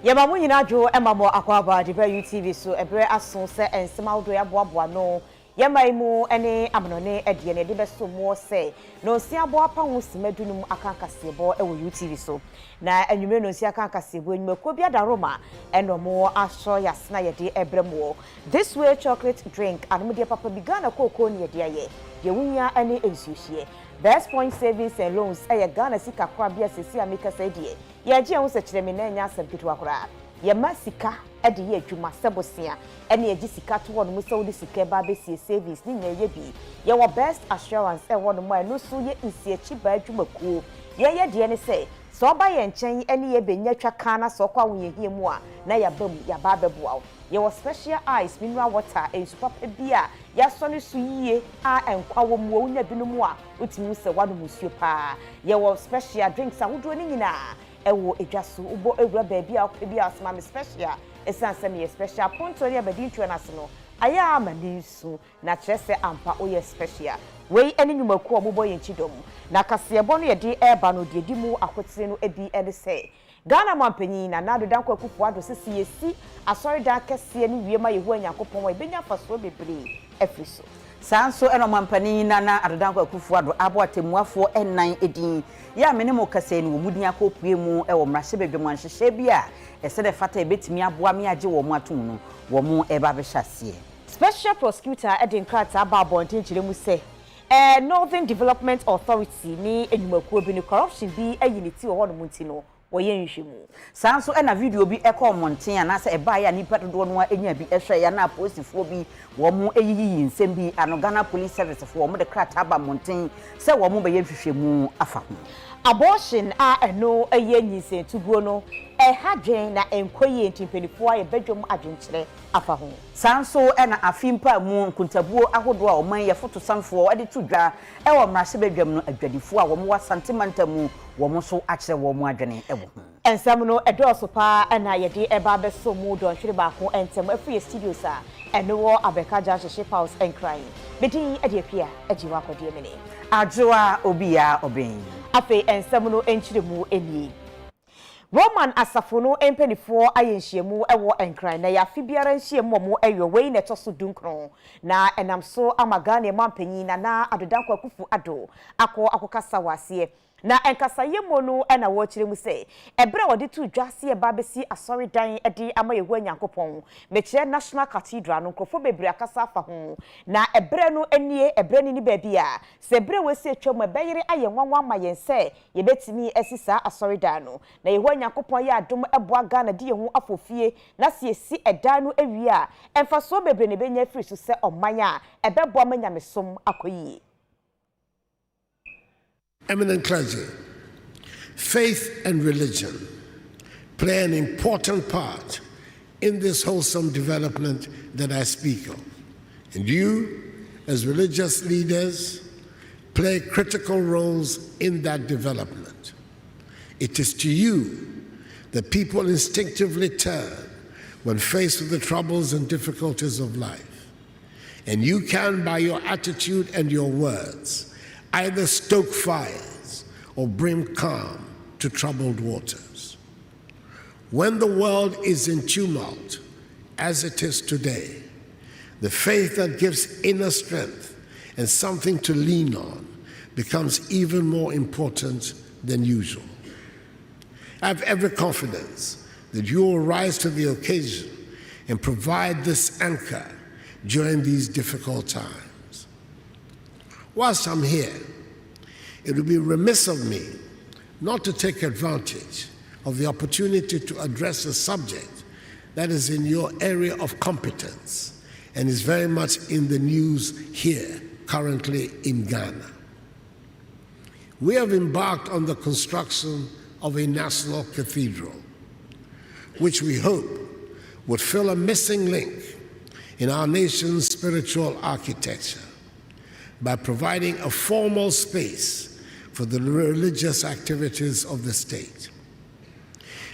Yamamu nyinajo emamo akwaba de UTV so ebre aso se ensema wodo ya boaboa no yamaimu ene amnone edie ne de beso mo se no si aboa pa ho simadunum akankasebo e wo UTV so na anwumre no si akankasebo enwumako bia da Roma enomo aso yasna ye de ebremo this way chocolate drink anumde papa bigana koko ne ye de ye wunya ene ensuhie Best Point Savings and Loans eye Ghana sika kwa bia sesi ameka saidie ye gie ho se kiremi na nya asabkitu akora ye masika ede ye adwuma sebosia ene ye sika to wono musa wodi sika ba be sie savings ni nya ye bi ye wo best assurance e wono mo eno so ye nsie chi ba adwuma kuo ye de ne se so ba ye nchen ene ye benya twa kana so kwa wo ye hie mu a na ya bam ya ba beboa ye wo special ice mineral water e super bia ya so ne so yie a enkwa wo mu wonya binumu a utimi se wado musuo pa ye wo special drinks a wodo ni nyina ewo edwaso ubo ewura baabi a okwe bia asma me special esanse me special ponto ne abadi ntwe na no aya amanisu na kyerese ampa oye special wei ene nyumaku obobo ye nchidom na kasebo no ye de eba no de di mu akotire no ebi ene se Ghana mampanyi na nado danko akufu ado sisi yesi asori dan kese ni wiema yehu anyakopon wa benya faso bebre efriso sanso eno mampanyi na adodanko akufu ado abo atemuafo ennan edin ya mene mo kase ni womudin akopue mu e wo mrahye bedwemu anhyehyɛ bia ese de fata ebetimi aboa me age wo mu atom no wo mu eba behyasie special prosecutor edin krata aba abonten kiremu se Northern Development Authority ni enyumakuo bi ni corruption bi ayiniti wo hono munti no woyenhwemu sanso ena video bi ekọ monten anase eba ya nipa dodo no enya bi ehwe ya na posifo bi wo mu eyiyi nsem bi ano Ghana Police Service fo wo mu de krata aba monten se wo mu be yenhwehwemu afa ho abortion a eno eyenyise tuguo no hadwen na enkoye ntimpenifo aye bedwom adwenkyere afa ho sanso ena afimpa mu nkuntabuo ahodo a oman ye foto samfo ade tudwa e wo mrahye bedwam no adwadifo a wo mu wasantemanta mu wo mu so akyere wo mu adwene e wo ho ensam no edoso pa na ye de eba beso mu do nhwere ba ko entem afi studios a eno wo abekaja hyehye house enkran bedin ade apia ajiwa akode mene adwoa obia oben afi ensam no enkyiremu eni Roman asafono empenifo ayenhyiemu ewo enkran na yafi biara nhyiemu mo eyo wei na toso dunkron na enamso amagane mampanyi na adodanko akufu ado akokasa wase na enkasaye mono na wo kiremu se ebre wode tu dwase e babesi asori dan ede ama yehu anyankopon mekire National Cathedral no krofo bebre akasa afa ho na ebre no enie ebre ni baabi a se ebre wese atwam ebeyere ayenwanwa ma yense yebetimi esisa asori dan no na yehu anyankopon ya adom eboa Ghana de yehu afofie na se esi edan no awie a emfaso bebre ne benya free so se omanya ebeboa manyamesom akoyi Eminent clergy, faith and religion play an important part in this wholesome development that I speak of. And you, as religious leaders, play critical roles in that development. It is to you that people instinctively turn when faced with the troubles and difficulties of life. And you can, by your attitude and your words, either stoke fires or bring calm to troubled waters. When the world is in tumult, as it is today, the faith that gives inner strength and something to lean on becomes even more important than usual. I have every confidence that you will rise to the occasion and provide this anchor during these difficult times. Whilst I'm here, it would be remiss of me not to take advantage of the opportunity to address a subject that is in your area of competence and is very much in the news here, currently in Ghana. We have embarked on the construction of a national cathedral, which we hope would fill a missing link in our nation's spiritual architecture by providing a formal space for the religious activities of the state.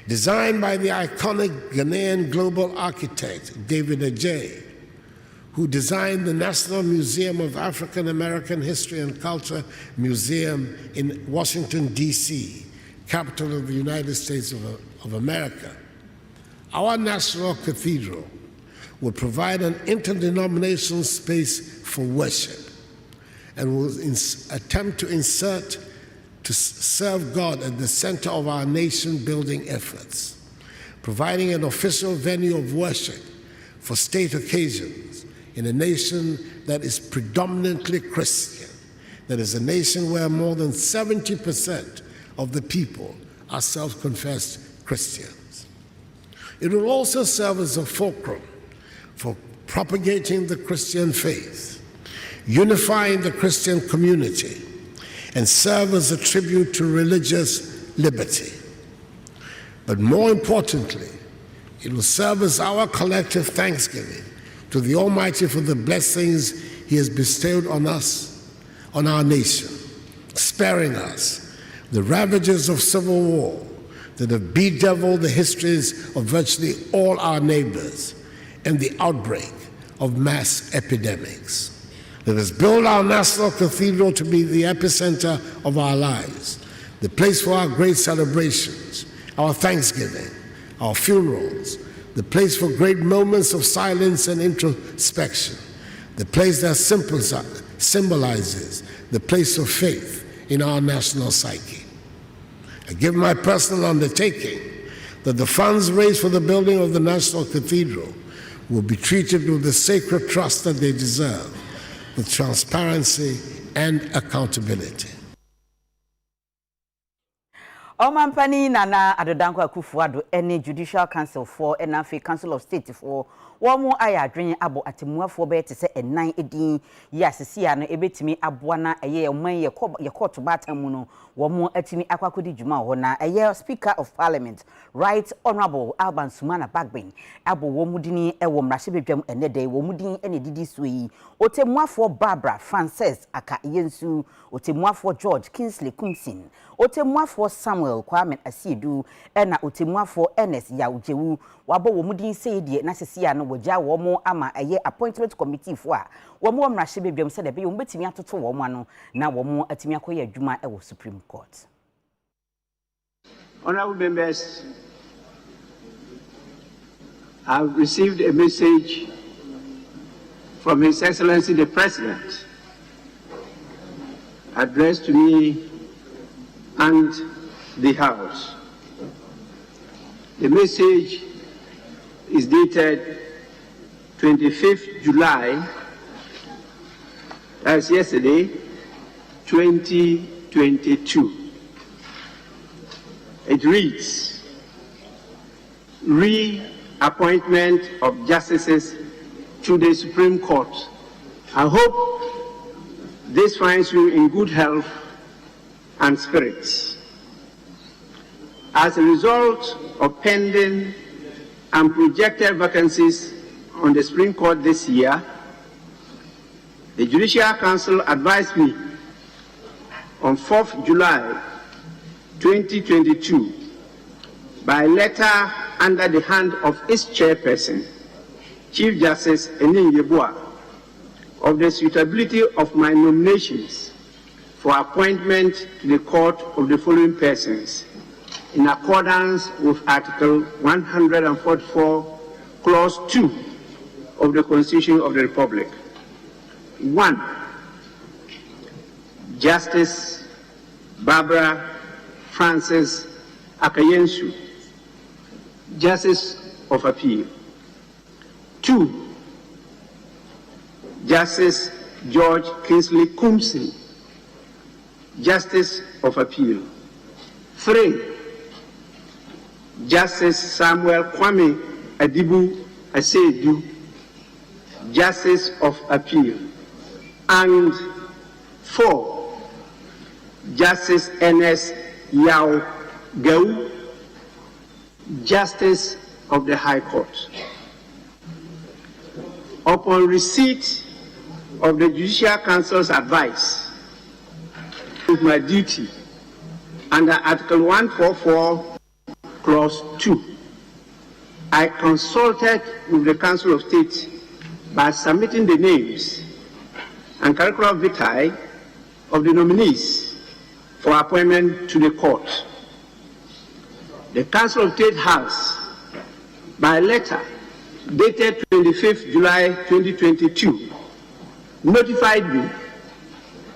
Designed by the iconic Ghanaian global architect, David Adjaye, who designed the National Museum of African American History and Culture Museum in Washington, D.C., capital of the United States of America, Our National Cathedral will provide an interdenominational space for worship and will attempt to serve God at the center of our nation-building efforts, providing an official venue of worship for state occasions in a nation that is predominantly Christian, that is a nation where more than 70% of the people are self-confessed Christians. It will also serve as a fulcrum for propagating the Christian faith, unifying the Christian community, and serve as a tribute to religious liberty. But more importantly, it will serve as our collective thanksgiving to the Almighty for the blessings He has bestowed on us, on our nation, sparing us the ravages of civil war that have bedeviled the histories of virtually all our neighbors and the outbreak of mass epidemics. Let us build our National Cathedral to be the epicenter of our lives, the place for our great celebrations, our thanksgiving, our funerals, the place for great moments of silence and introspection, the place that symbolizes the place of faith in our national psyche. I give my personal undertaking that the funds raised for the building of the National Cathedral will be treated with the sacred trust that they deserve, with transparency and accountability. Omampani Nana Adodankwa Akufo-Addo any Judicial Council for NFA Council of State for Womu aya adwene abo atemuafo be te se enan edin yasisia no ebetimi aboana eye oman ye court batamu no womu atimi akwakodi djuma ho na eye Speaker of Parliament Right Honorable Alban Sumana Bagbin abo womu dini ewo mrahebedwam enede womu din ene didi suyi otemuafo Barbara Frances aka yensu otemuafo George Kingsley Kumsin otemuafo Samuel Kwame Asiedu ena otemuafo Ernest Yawjewu wabo womu din seedie na sesia no wagya womo ama eye appointment committee fo a womo mrahebedwam se de be yombetimi atoto womo ano na womo atimi akoye adwuma ewo Supreme Court. Honorable members, I have received a message from His Excellency the President addressed to me and the House. The message is dated 25th July, that's yesterday, 2022. It reads, reappointment of justices to the Supreme Court. I hope this finds you in good health and spirits. As a result of pending and projected vacancies on the Supreme Court this year, the Judicial Council advised me on 4th July 2022 by letter under the hand of its chairperson, Chief Justice Enin Yeboah, of the suitability of my nominations for appointment to the court of the following persons in accordance with Article 144, Clause 2 of the Constitution of the Republic. 1. Justice Barbara Frances Akayensu, Justice of Appeal. 2. Justice George Kingsley Kumsin, Justice of Appeal. 3. Justice Samuel Kwame Adibu Asiedu, Justice of Appeal. And 4. Justice Ernest Yawjewu, Justice of the High Court. Upon receipt of the Judicial Council's advice, with my duty under Article 144, Clause 2, I consulted with the Council of State by submitting the names and curricula vitae of the nominees for appointment to the court. The Council of State has, by my letter dated 25th July 2022 notified me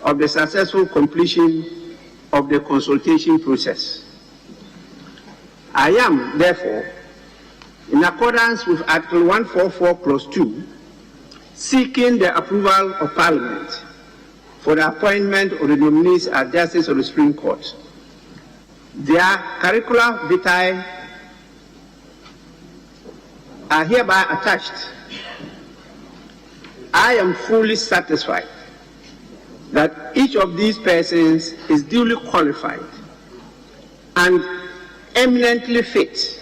of the successful completion of the consultation process. I am, therefore, in accordance with Article 144 Clause 2, seeking the approval of Parliament for the appointment of the nominees as Justice of the Supreme Court. Their curricula vitae are hereby attached. I am fully satisfied that each of these persons is duly qualified and eminently fit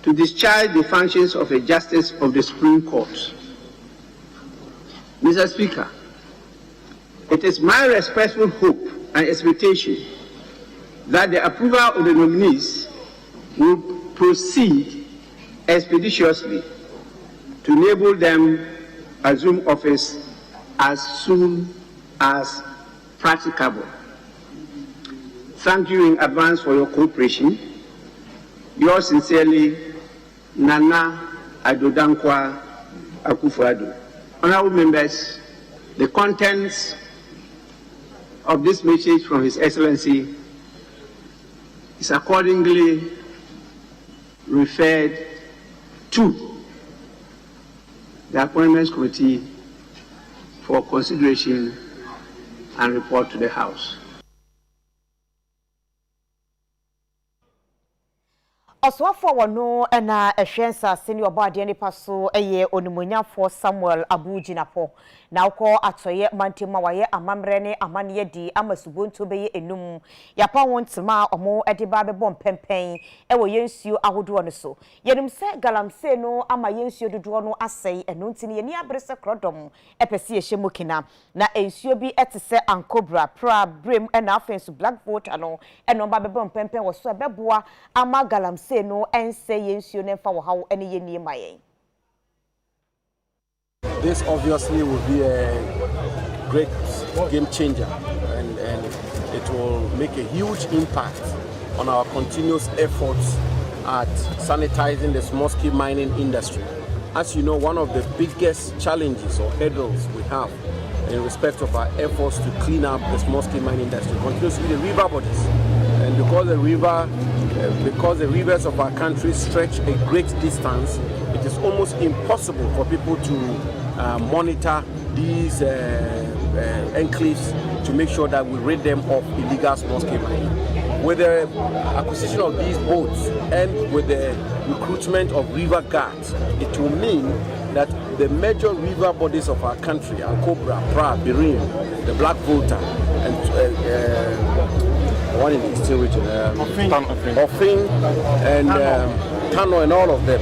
to discharge the functions of a Justice of the Supreme Court. Mr. Speaker, it is my respectful hope and expectation that the approval of the nominees will proceed expeditiously to enable them assume office as soon as practicable. Thank you in advance for your cooperation. Yours sincerely, Nana Addo Dankwa Akufo-Addo. Honorable members, the contents of this message from His Excellency is accordingly referred to the Appointments Committee for consideration and report to the House. Oswafo wono na ehwensa senior obade nipa so eye onimunyafo Samuel Abujinapo na uko atoye mantima waye amamre ne amane di amasubonto beye enum yapa wontima omo ediba bebom pempen ewo yensuo ahodo no so yenum se galamse no ama yensuo dodo no asei eno ntini yeni abrese krodom epese ye hyemokina na ensuo bi etese ankobra pra brem na afensu black vote ano eno ba bebom pempen wo so beboa ama galamse no ense yensuo nemfa wo hawo ene yenie mayen. This obviously will be a great game changer and it will make a huge impact on our continuous efforts at sanitizing the small-scale mining industry. As you know, one of the biggest challenges or hurdles we have in respect of our efforts to clean up the small-scale mining industry continues to be the river bodies. And because the rivers of our country stretch a great distance, it is almost impossible for people to monitor these enclaves to make sure that we rid them of illegal small-scale mining. With the acquisition of these boats and with the recruitment of river guards, it will mean that the major river bodies of our country, Ankobra, Pra, Birim, the Black Volta, and one in the Eastern region, Ofin, and Tano, and all of them,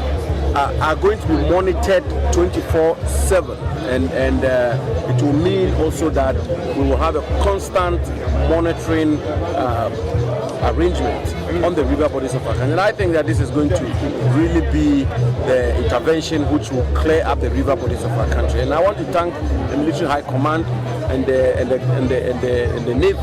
are going to be monitored 24/7, and it will mean also that we will have a constant monitoring arrangement on the river bodies of our country. And I think that this is going to really be the intervention which will clear up the river bodies of our country. And I want to thank the Military High Command and the Navy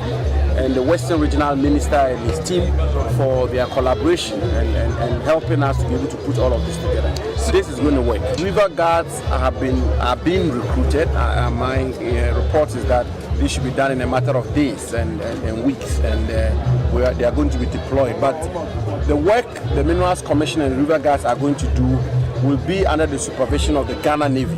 and the Western Regional Minister and his team for their collaboration and helping us to be able to put all of this together. So this is going to work. River guards are being recruited. My report is that this should be done in a matter of days and weeks, and they are going to be deployed. But the work the Minerals Commission and River Guards are going to do will be under the supervision of the Ghana Navy.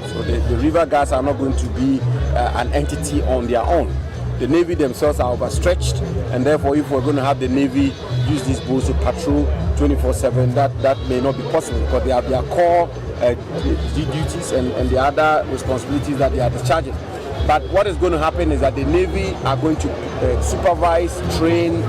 So the River Guards are not going to be an entity on their own. The Navy themselves are overstretched, and therefore if we're going to have the Navy use these boats to patrol 24/7, that may not be possible because they have their core duties and the other responsibilities that they are discharging. But what is going to happen is that the Navy are going to supervise, train,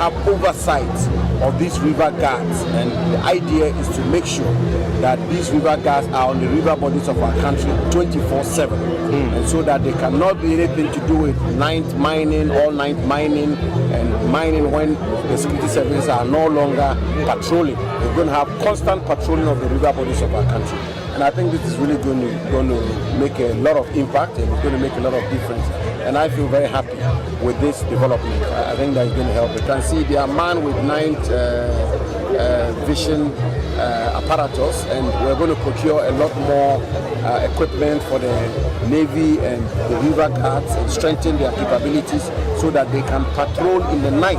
have oversight of these river guards, and the idea is to make sure that these river guards are on the river bodies of our country 24/7, and so that they cannot be anything to do with night mining, all-night mining, and mining when the security services are no longer patrolling. We're going to have constant patrolling of the river bodies of our country. And I think this is really going to make a lot of impact and it's going to make a lot of difference. And I feel very happy with this development. I think that is going to help. You can see they are manned with night vision apparatus, and we're going to procure a lot more equipment for the Navy and the river guards and strengthen their capabilities so that they can patrol in the night.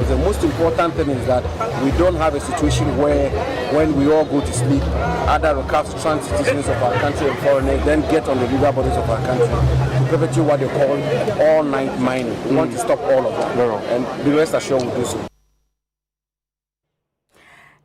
The most important thing is that we don't have a situation where when we all go to sleep, other recalcitrant citizens of our country and foreigners then get on the river bodies of our country to perpetuate what they call all-night mining. We want to stop all of that, and be rest assured we'll do so.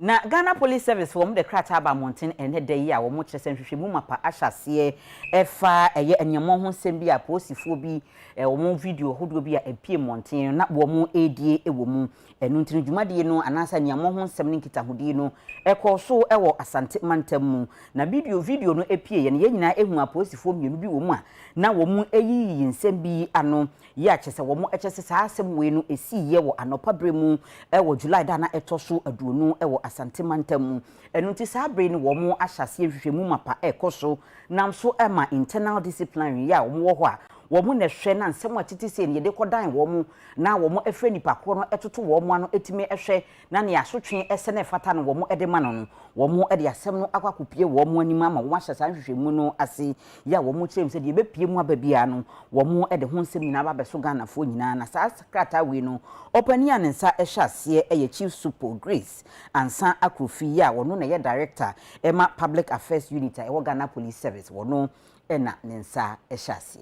Na Ghana Police Service for the Krata Aba Mountain and the day ya wo mo kyerese nhwehwe mu mapa ahyase efa eye enyemo ho nsem bi a posifo bi wo mo video hodo bi a epie mountain na wo mo edie ewo mu enu ntini dwumade no anasa nyemo ho nsem ne nkitahodi no ekoso ewo Asante Mantam mu na video no epie ye ne nyina ehu aposifo mienu bi wo mu a na wo mo eyiyi nsem bi ano ya kyese wo mo ekyese saa asem we no esi ye wo anopa bre mu ewo July da na etoso aduonu ewo Asante Mantam enunti saa bre ni wo mo ahyase hwehwemu mapa ekoso nam so ema internal disciplinary ya wo mo ho a wo mo na hwe na nsem atiti se ne de kodan wo mo na wo mo efre nipa ko no etoto wo mo ano etime ehwe na ne asotwe ese na fata no wo mo ede ma no wo mo ede asem no akwakopie wo mo anima ma wo ahyasa hwehwemu no ase ya wo mo kyerem se de bepie mu ababia no wo mo ede ho nsem nyina ba beso Ghana fo nyina na saa krata we no opania ne nsa ehyase eye Chief Super Grace ansa akrofi ya wo no na ye director ema public affairs unit e wo Ghana Police Service wo no ena ne nsa ehyase.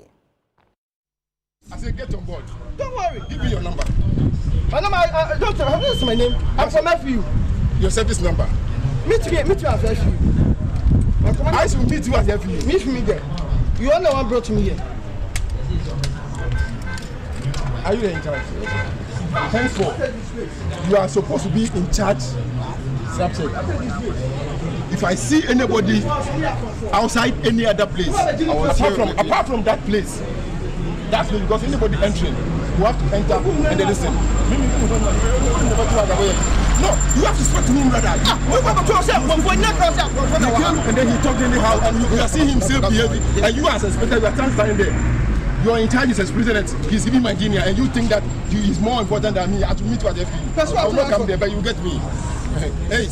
I said, get on board. Don't worry. Give me your number. My number, doctor, this is my name. I'm from FU. Your service number. Meet me at FU. I should meet you at FU. Meet me there. You are the one brought me here. Are you in charge? Henceforth, you are supposed to be in charge. If I see anybody outside any other place, apart from that place, that's because anybody entering, you have to enter and then listen. No, you have to speak to him, brother. He came and then he talked anyhow, and you are seeing him still behaving, and you as a spectator, you are standing there. You are in charge as president. He's giving my guinea, and you think that he is more important than me. I have to meet you at the FP. That's why I will not come there, but you get me. Hey.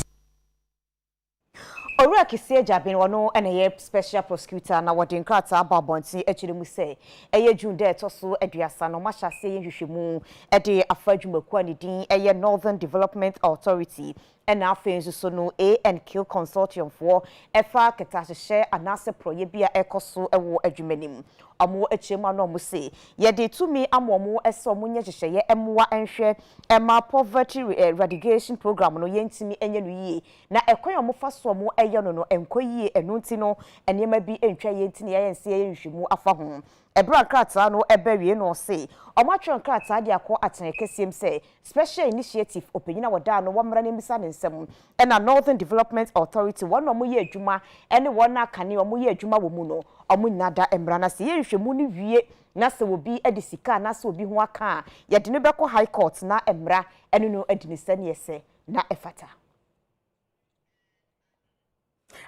Owura Kisi Jabin wono ene special prosecutor na wodi nkrata ababonti echiri mu se eye Junde toso aduasa no mahyase yenhwehwemu ede afadwumaku ani din eye Northern Development Authority ena afenzu so no A&Q consortium for efa ketahye anase proye bia ekoso ewo adwumanim amo echema no mo se ye de tumi amomo eso munye hyehye emwa enhwe ema poverty eradication program no yentimi enye no yie na ekwan mo fa so mo eye no enkoyie enunti no enema bi entwa yentini ye yense yenhwemu afa ho ebra krata no ebewie no se omatwe krata de akọ atenekesiem se special initiative openyina woda no womra ne misa ne nsem ena Northern Development Authority wono mo ye adwuma ene wona kane mo ye adwuma wo mu no omo nyada emra na se yenhwemu ni wie na se obi edisika na se obi ho aka ye de ne beko high court na emra ene no edinisa ne yese na efata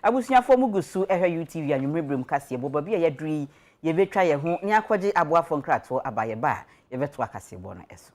abusuafo mugusu ehwe UTV anwumrebrem kase boba bia yadri ye betwa ye ho ni akwaje aboafo nkrato abaye ba ye beto akase bo no eso.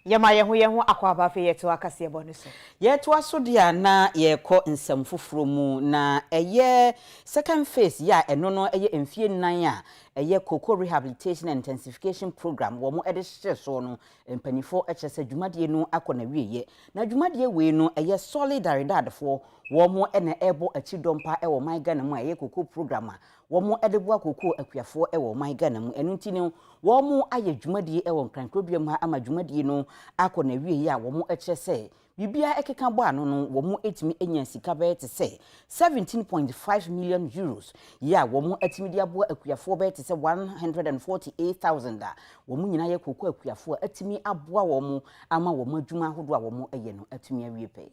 Yama yehu akwaba fe yeto akase bonu so. Yeto aso dia na yekọ nsem foforo mu na eye second phase ya eno no eye emfie nan a eye cocoa rehabilitation and intensification program wo mo ede hye so no empanifo echese dwumadie no akọ na wieye na dwumadie we no eye solidarity fo wo mo ene ebo achidompa e wo man Ghana mu eye cocoa program a wo mo ede bo cocoa akuafo e wo man Ghana mu enu ntini wo mo aye dwumadie e wo nkrankrobiem ha ama dwumadie no akọ na wieye a wo mo echese bibia ekeka bo ano no wo mu etimi enya sika be te se 17.5 million euros ya wo mu etimi dia bo akuafo be te se 148,000 da wo mu nyina ye kokko akuafo etimi aboa wo mu ama wo mu adwuma hodo a wo mu eye no etimi awie pe.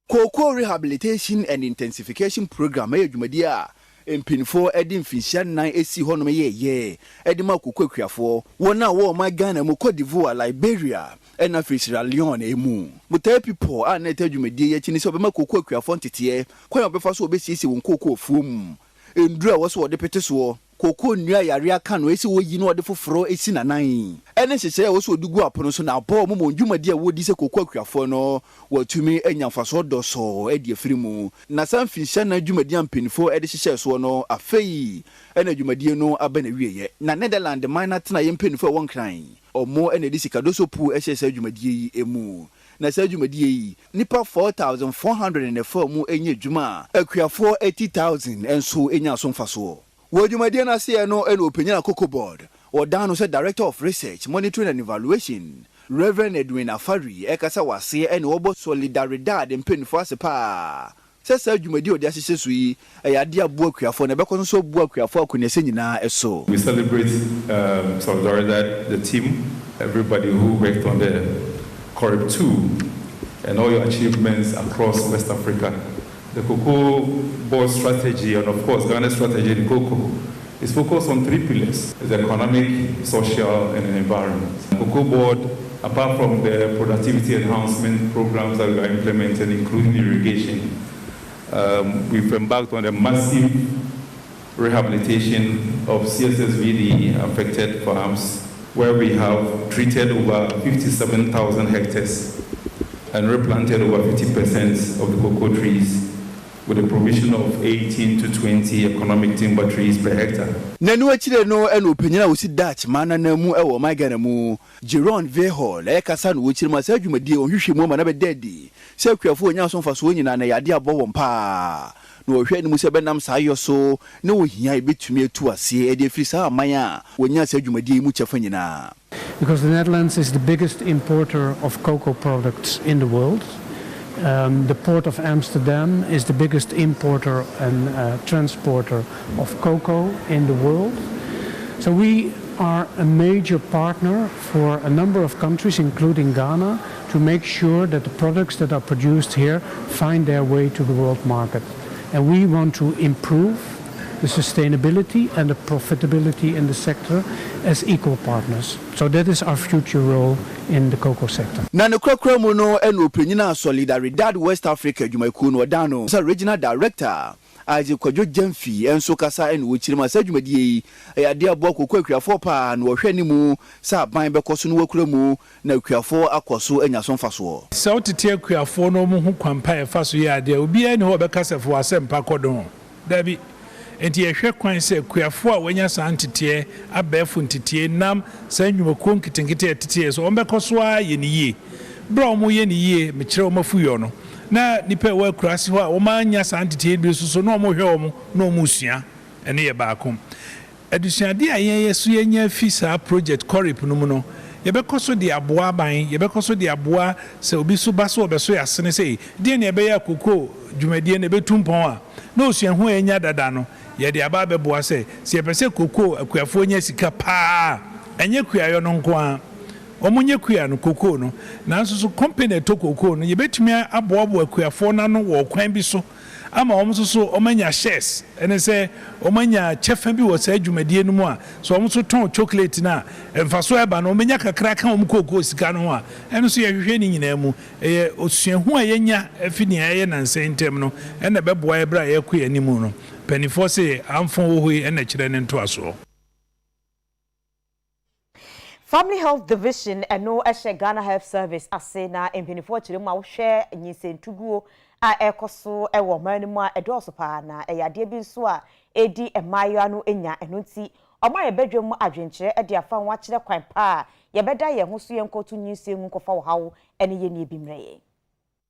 Cocoa Rehabilitation and Intensification Program e dwumadi a empinfo edi mfinhia nan esi honom ye edi ma cocoa akuafo wona wo ma Ghana mu Cote d'Ivoire Liberia ena Sierra Leone emu mutai people a na etadwumadi ye chini so be ma cocoa akuafo ntete kwan obefa so obesiesi won cocoa fuom endura wo so wode pete so cocoa nua yare aka no esi wo yi no wode foforo esi nanan ene hyehye wo so odugu apono so na abo mo ndwumadi a wodi se cocoa akuafo no watumi enyamfaso doso edi afirimu na sanfinhia na dwumadi ampinfo ede hyehye so no afei ena dwumadi no aba na wieye na Netherlands minor tena yempinfo won kran omo ene di sikadoso pu ehyehye dwumadi emu na sa dwumadi nipa 4,404 mu enye dwuma akuafo 80,000 enso enya so mfaso wo dwumadi na se no ene openya Cocoa Board Odano said Director of Research, Monitoring and Evaluation, Reverend Edwin Afari, Ekasa wase ene obo solidaridad empinfo asepa. Sesa dwumadi odi asese sui ayade abo akuafo na bekoso so abo akuafo akonese nyina eso. We celebrate solidaridad, the team, everybody who worked on the Corrib 2 and all your achievements across West Africa. The Cocoa Board strategy and of course Ghana's strategy in cocoa is focused on 3 pillars: the economic, social, and environment. The Cocoa Board, apart from the productivity enhancement programs that we are implementing, including irrigation, we've embarked on a massive rehabilitation of CSSVD affected farms, where we have treated over 57,000 hectares and replanted over 50% of the cocoa trees, with the provision of 18 to 20 economic timber trees per hectare. Nanu achire no eno openyina wosi Dutch mana na mu ewo Ghana mu Jeron Vehol ekasa no wochire ma sa dwumadi ohwehwe mu ma na be dedi se akuafo onya so mfaso nyina na yade abo won pa no ohwe ni mu se benam sa ayoso na ohia ebetumi atu ase e de firi sa amanya wonya sa dwumadi mu chefa nyina. Because the Netherlands is the biggest importer of cocoa products in the world. The Port of Amsterdam is the biggest importer and transporter of cocoa in the world. So we are a major partner for a number of countries, including Ghana, to make sure that the products that are produced here find their way to the world market. And we want to improve the sustainability and the profitability in the sector as equal partners. So that is our future role in the cocoa sector. Na no kwakra mu no eno openyina Solidaridad West Africa dwumaku no Odano sa regional director Aje Kwadwo Jamfi enso kasa eno wochirima sa dwumadie ayade abo kokko akuafo pa na wohwe ni mu sa ban bekoso no wakura mu na akuafo akoso enya so mfaso. Sa otete akuafo no mu ho kwampa e faso ye ade obi ani ho bekasafo asempa kodon dabi enti ehwe kwan se akuafo a wanya santete abefo ntete nam sa nwumako nkitenkete etete so ombekoso a ye niye bra omo ye niye mekire omafuyo no na nipa wa kurasi ho a omanya santete bi so no omo hwe omo no omo sua ene ye baakom adusuade a yen yeso yenya fisa project Corrib no mu no yebekoso de aboa ban yebekoso de aboa se obi so baso obeso yasene sei de ne ebe ya kokoo dwumadie ne betumpon a na osuahu enya dada no ye de aba beboa se yepese kokoo akuafo nya sika pa enye kuayo no nko a omunye kua no kokoo no nanso so company to kokoo no yebetumi aboa akuafo na no wo kwan bi so ama omso omanya shares ene se omanya chefa bi wo sa dwumadie no mu a so omso ton chocolate na emfaso eba no omanya kakra ka omkoko sika no a ene so yehwehwe ni nyina mu osuahu a yenya afini aye na nsentem no ene beboa ebra yakua ni mu no penifo se amfo wo ene kire ne nto aso. Family Health Division and no Ghana Health Service ase na empinifo chire mu a wo hwe nyisentuguo a ekoso ewo manmu a edoso pa na eyade bi nso a edi emayo no enya enunti omo ye bedwem adwenkyere e de afa nwa kire kwan pa ye beda ye ho so ye nkotu nyisen hu kofa wo hawo ene ye ni ebimreye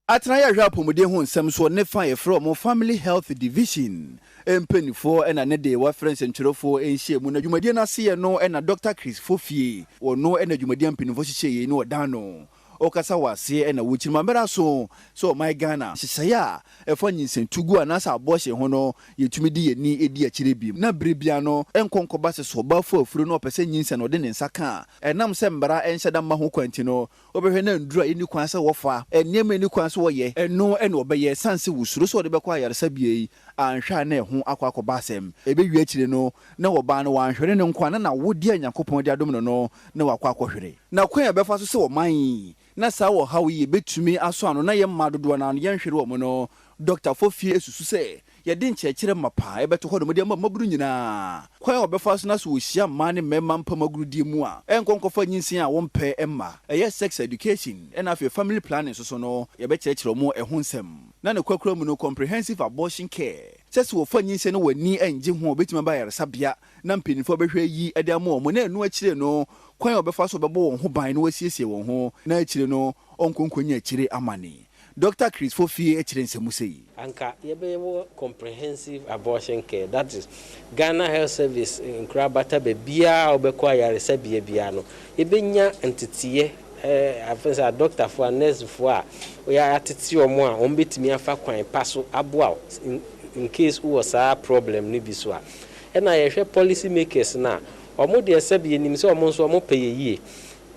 Atena ya hwa pomode ho nsem so ne fa ye from Family Health Division empenifo ena ne de wa friends ntwerofo enhye mu na dwumadie na se ye no ena Dr. Chris Fofie ono ena dwumadie empenifo hye ye ni odano okasa wase ena wuchirima mbera so my Ghana hyehyaya efo nyinsentugu anasa aboshe ho no yetumi di yeni edi akire biem na brebia no enkonkoba se so bafo afuro no opese nyinsen no de ne nsaka enam se mbara enhyeda ma ho kwanti no obehwe na ndura eni kwan se wofa enema eni kwan se woye eno ena obeye sanse wusuro so de bekwa yaresa bie anhwa na ho akwakoba asem ebewi akire no na woba no wanhwere ne nkwan na wodi anyakopon de adom no na wakwakohwere na kwan ya befa so se woman na sa wo hawi betumi aso ano na ye madodo na ye nhwere wo no Dr. Fofie esusu se ye de nkyekere mapa ebeto ho no de maburu nyina kwan obefa so na so ohia ma ne mema mpamaguru di mu a enkonkofa nyinsin a wompe emma eye sex education and afi family planning so no ye be kyekere mo ehun nsem na ne kwakura mu no comprehensive abortion care sese wo fa nyinsin no wani anje ho obetuma ba yaresabia na mpinifo behwe yi ede ama mo na enu akire no kwan obefa so bebo won ho ban no wasiesie won ho na akire no onkonkonya akire amane Dr. Chris Fofie akire nsemusei anka yebe comprehensive abortion care, that is Ghana Health Service in Krabata be bia obekwa yaresa bia no ebenya entitiye afensa doctor for nurse for we are atiti omo a ombetimi afa kwan paso aboa in case who was a problem ni biso a na yehwe policy makers na omo de esebie nim se omo nso omo peye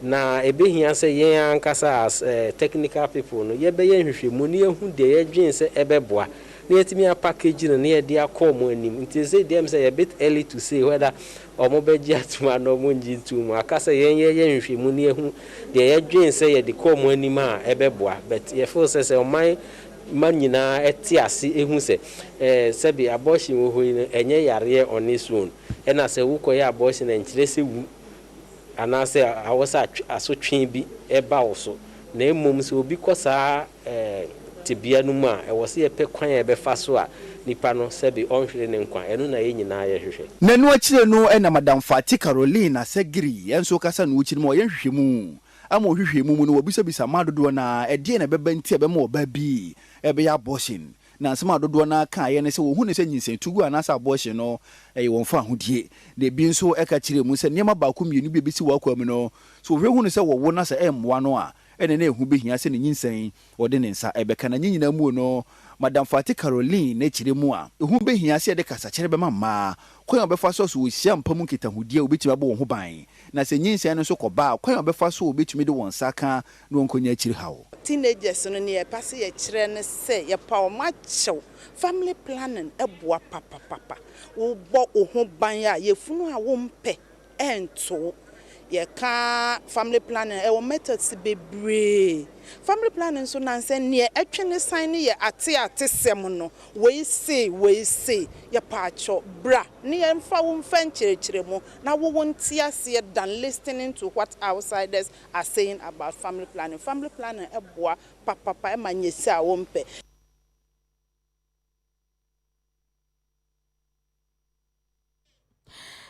na ebehia se yen ankasa as technical people no yebe yen hwehwemu ne ehu de yedwen se ebeboa na yetimi a package no na yede akomo anim nti say dem say a bit early to say whether omo beji atuma no mo njitu mu akasa yen hwehwemu ne ehu de yedwen se yede komo anim a ebeboa but ye feel say oman manyina etiase ehu se sebi abortion wo hoyi enye yare on its own na se wo koye abortion enkyere se wu anase awasa asotwen bi eba wo so na emom se obi kosa tibia no mu a ewose ye pe kwan ye be fa so a nipa no sebi onhwere ne nkwan eno na ye nyina ye hwehwe nanu akire no ena Madam Fati Caroline Asegiri enso kasa no ukiri mo ye hwehwemu ama hwehwemu mu no wobisa madodo na ede na beba nti ebe ma oba bi ebe ya abortion na nsema dodo na ka ye ne se wo hu ne se nyinsentugu anasa abortion no wonfa hodie de bi nso eka kire mu se niam ba ko mienu bi bisi wa kwa mu no so hwe hu ne se wo na se emmoa no a ene na ehu behia se ne nyinsen wode ne nsa ebeka na nyina mu no Madam Fati Caroline na kire mu a ehu behia se de kasa kire be mama kwan obefa so so ohia mpamu nkitahodie obetimi abo wo ho ban na se nyinsen no so koba kwan obefa so obetimi de won saka na onkonya kire hawo teenagers no ne passe ye kire ne se ye pa o ma chew family planning eboa papa wo bo ohun ban ya ye funu a wo mpe ento ye ka family planning e wo methods bebre family planning so nanse ne atwene sign ne ye ate sem no we say ye pa cho bra ne ye mfa wo mfa nkyerechire mu na wo wonti ase than listening to what outsiders are saying about family planning eboa papa e manyesi a wo mpe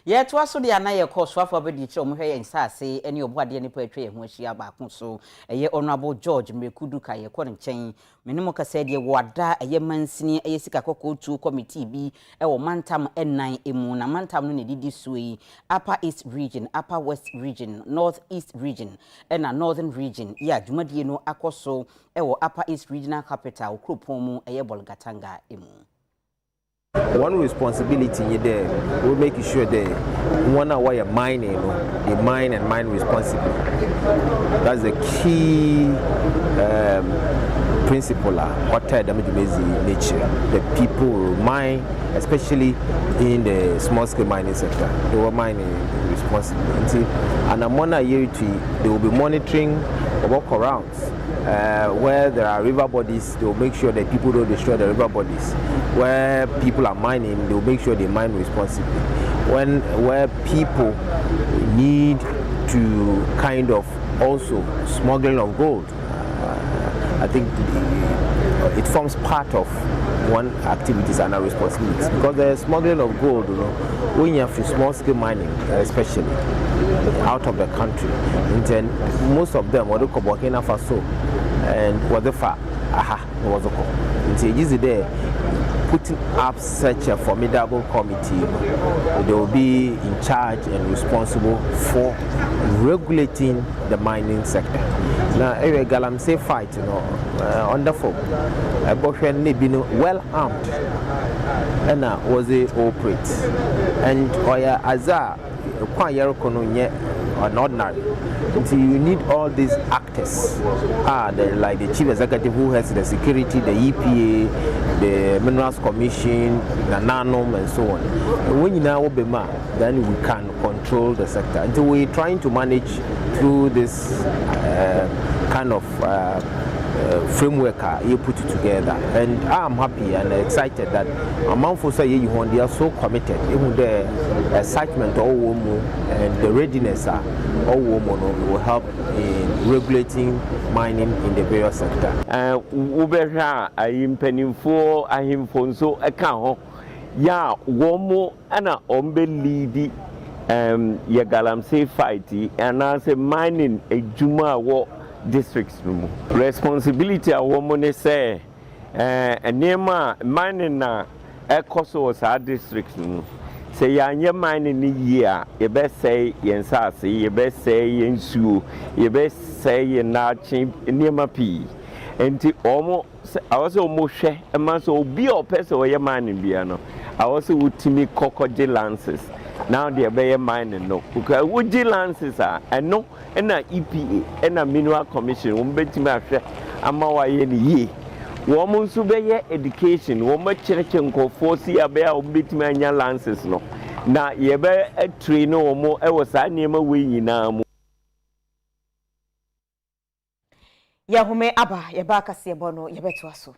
ye to aso de anaye course afọ abedi kire omo hwe ye nsase ene obuade ne pa atwa ye ho ahia ba ko so eye honorable George Mrekudu ka ye kọ nchen menimo ka se de wada eye mansini eye sika kokko tu committee bi e wo mantam enan emu na mantam no ne didi suyi Upper East region, Upper West region, North East region na Northern region ya dwumadie no akoso e wo Upper East regional capital Kropon mu eye Bolgatanga emu. One responsibility there, we'll make sure that one hour you're mining, they mine and mine responsibly. That's the key principle of what damage nature. The people will mine, especially in the small scale mining sector. They will mine responsibly. And among a year they will be monitoring walk-arounds. Where there are river bodies, they will make sure that people don't destroy the river bodies. Where people are mining, they will make sure they mine responsibly. Where people need to kind of also smuggling of gold. I think it forms part of one activities and our responsibilities, because the smuggling of gold, when you have small scale mining, especially out of the country, and then most of them were the Burkina Faso and what the was a there putting up such a formidable committee. They will be in charge and responsible for regulating the mining sector. Now, a Galamsey fight, wonderful. Well armed, and was a operate, and Oya Azar, quite an ordinary. So you need all these actors, like the chief executive who has the security, the EPA, the Minerals Commission, the NANOM, and so on. And when you now then we can control the sector. And so we're trying to manage through this kind of framework you put it together, and I'm happy and excited that among for say they are so committed. Even the excitement and the readiness will help in regulating mining in the various sector. Uberha I'm penning for him so account ya womo ana ombe leadi ya Galamsey fighty and as a mining a juma wo districts no responsibility a woman say nema mining na ekoso was our districts no say ya mining ni year you best say yensase you best say yensuo you best say yenachi nema pi enti omo awose omo hwe e ma so obi o person we mining bia no awose utimi kokoje lances. Now they are mining no because vigilances are and no and EPA and a Mineral Commission won't bet me after Amawa ye. Woman subay education, woman church and co force a bear of bitmania lances no. Now ye bear a train no more. I was a name away now. Yahume Abba, Yabaka Siabono, Yabetuaso.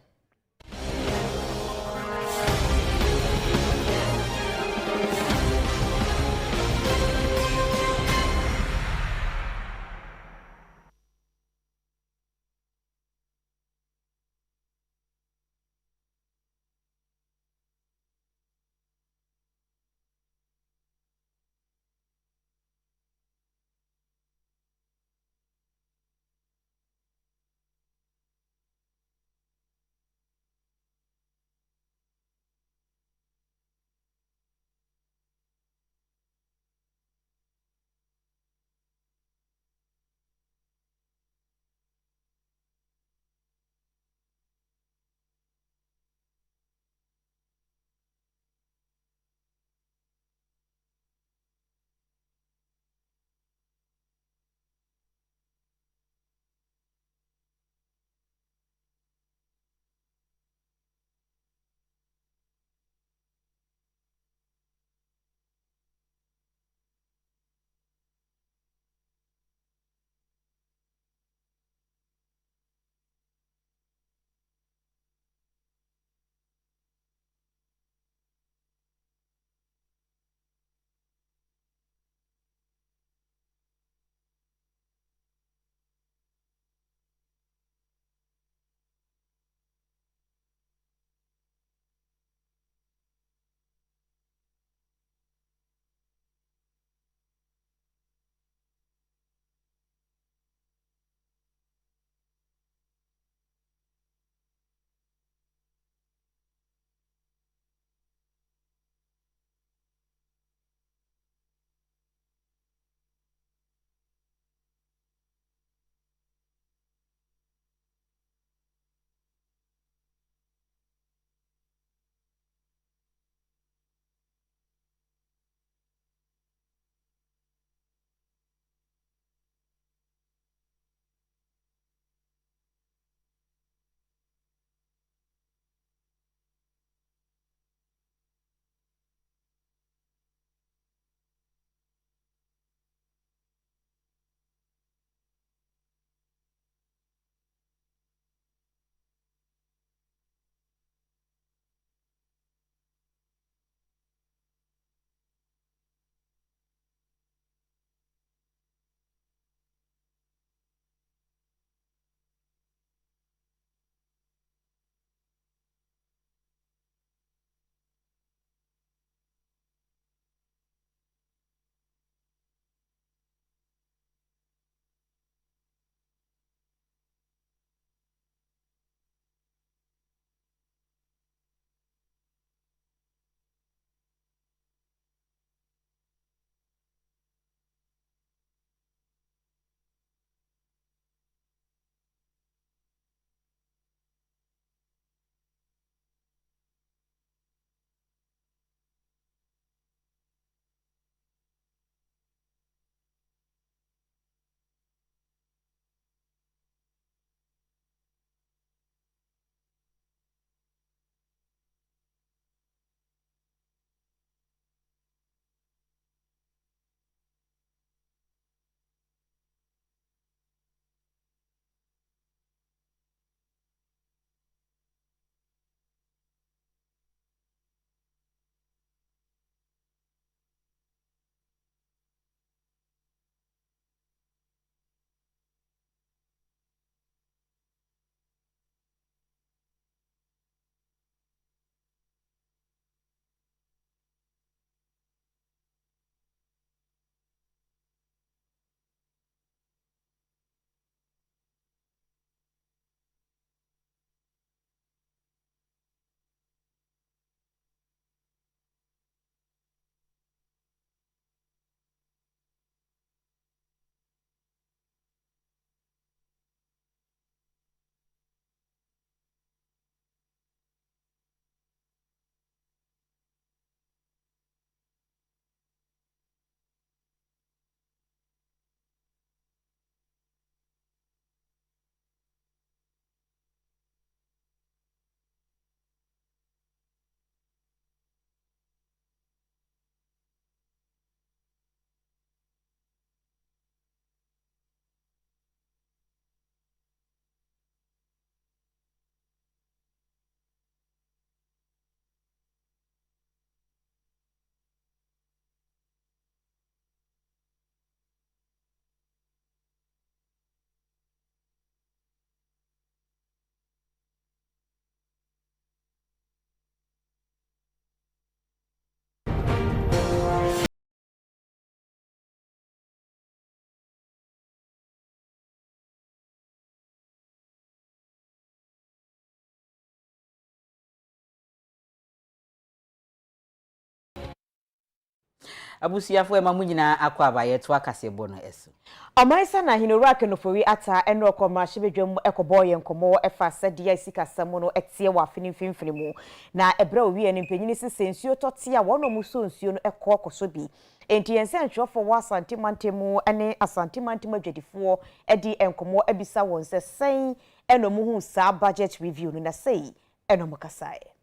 abusuafo ema munyina akwa abaye to akasebo no eso Omaisa na hinora kenofori ata enro commercial bedwam ekoboye nkomo efa sadia sikasam no etie wa finimfimfini mu na ebra owie ne mpanyini sisensuo tote a wono muso nsuo no ekokoso bi enti yense ntwofo wa santimantemu ene asantimantemu adwedifo edi enkomo abisa won se sen eno muhu sa budget review no na sei eno makasae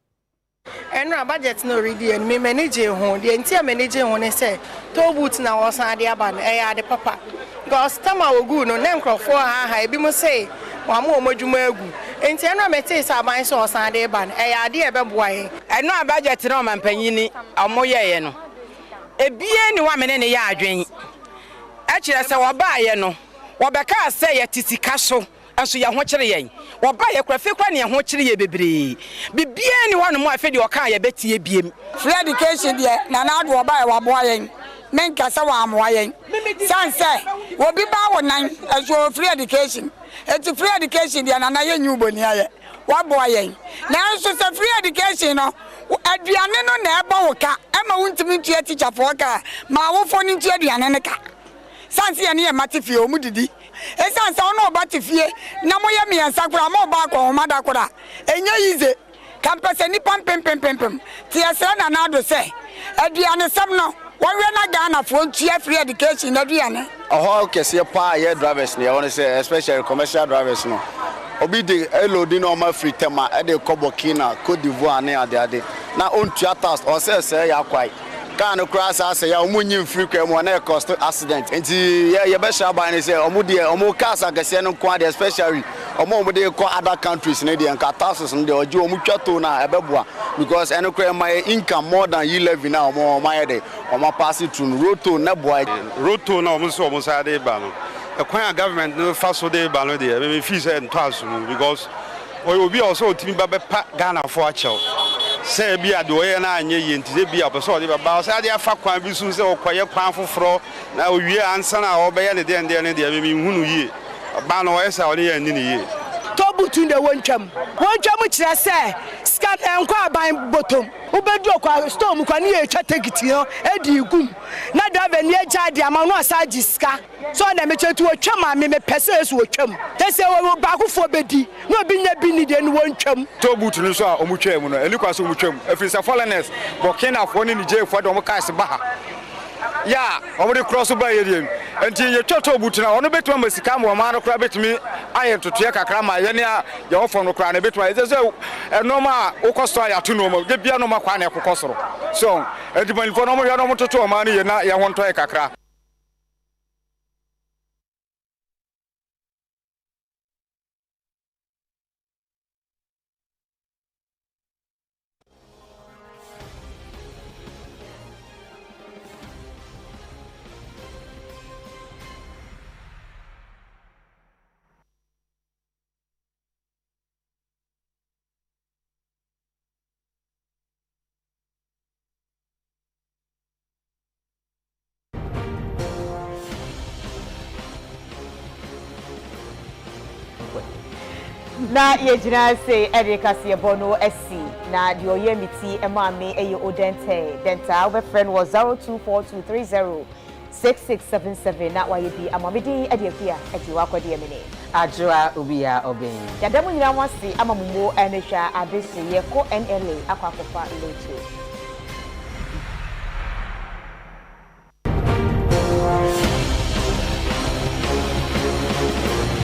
Enra budget no ready and me manage ho the entire manage ho ne say to boot na wosan de aba no e papa because tama ogu no na nkrofo ha ebi mo say wa mo modwuma agu enti enra mete say aban so wosan de aba no e de ebeboa he enra budget no mampanyini omoye no ebie ni wa mene ne ya adwen e kire say wo ba ye no wo beka say ye tisika so enso ye ho kire yen wo ba ye krafe kwa ne ho kire ye bebre bibie ni wonu mo afi de o kan ye betie biem free education de na na ado wo ba ye wa boa yen menka sa wa amoa yen sanse wo bi ba wo nan enso free education eti free education de na na ye nyu boni aye wa boa yen na enso se free education no aduane no na eba wo ka ema wuntimi tua teacher for ka ma wo fo ni tua aduane ne ka sanse ye ne ye matifie o mu didi esanse ono batifie na moye miensa kura mo ba ko mada kura enye yize kampese ni pam tiasra na na do se aduane sam no wonwe na Ghana fo ntua free education na aduane oho kese pa ye drivers ne won say especially commercial drivers no obi de elodi no ma free tema e de Burkina Cote d'Ivoire ne ade na ontua task o say ya kwai kan cross say ya omunyi free kwa mo na cost accident enti ye be sha ban say omu cars agase no kwa de especially omu de ko other countries ne de nka taxes ne de oji omu twato na ebeboa because eno kwa my income more than you live now omu my de omu pass it through roto na boy roto na omu say de ba no ekwan government no fa so de ba no de me fee say ntwaso because obi also timi ba be pa Ghana for achew say bia de oye na anye ye ntide bia person de ba say de afa kwan bi su say okoye kwan foforo na owie ansa na obeye ne de me hunu yie ba no oye say oni ye ni yie to butu de wontwam kire say scan enko aban bottom ubedu okwa storm kwa ni ye chategiti no edi gum na driver ni eja de ama no asaji ska so na me chetu otwam me pese so otwam tese wo ba kufo bedi no obi nya bi ni de no wontwam to butu no so a omutwam no eni kwa so omutwam afisa foreigners Burkina fo ni Niger fo de omo kai se ba ha ya omo de cross ba ye dem enti ye toto butu na ono betuma masika mo ma no kra betumi aye totoye kakra ma ye ne ye wo fo no kra na betuma ye se enoma wo kosto ya to no mo de bia no ma kwa na ekokosoro so enti ban fo no mo ya no mo toto ma ne ye na ye ho ntoye kakra na ye jina say Erika se bono esi na the oyemiti emame eye odente dental our friend was 0242306677 na wa ye bi amamedi ediafia eti wa kwade emene ajwa ubia oben yadamu nyina wasi amamumo enehwa abesi ye ko NLA akwakofa loto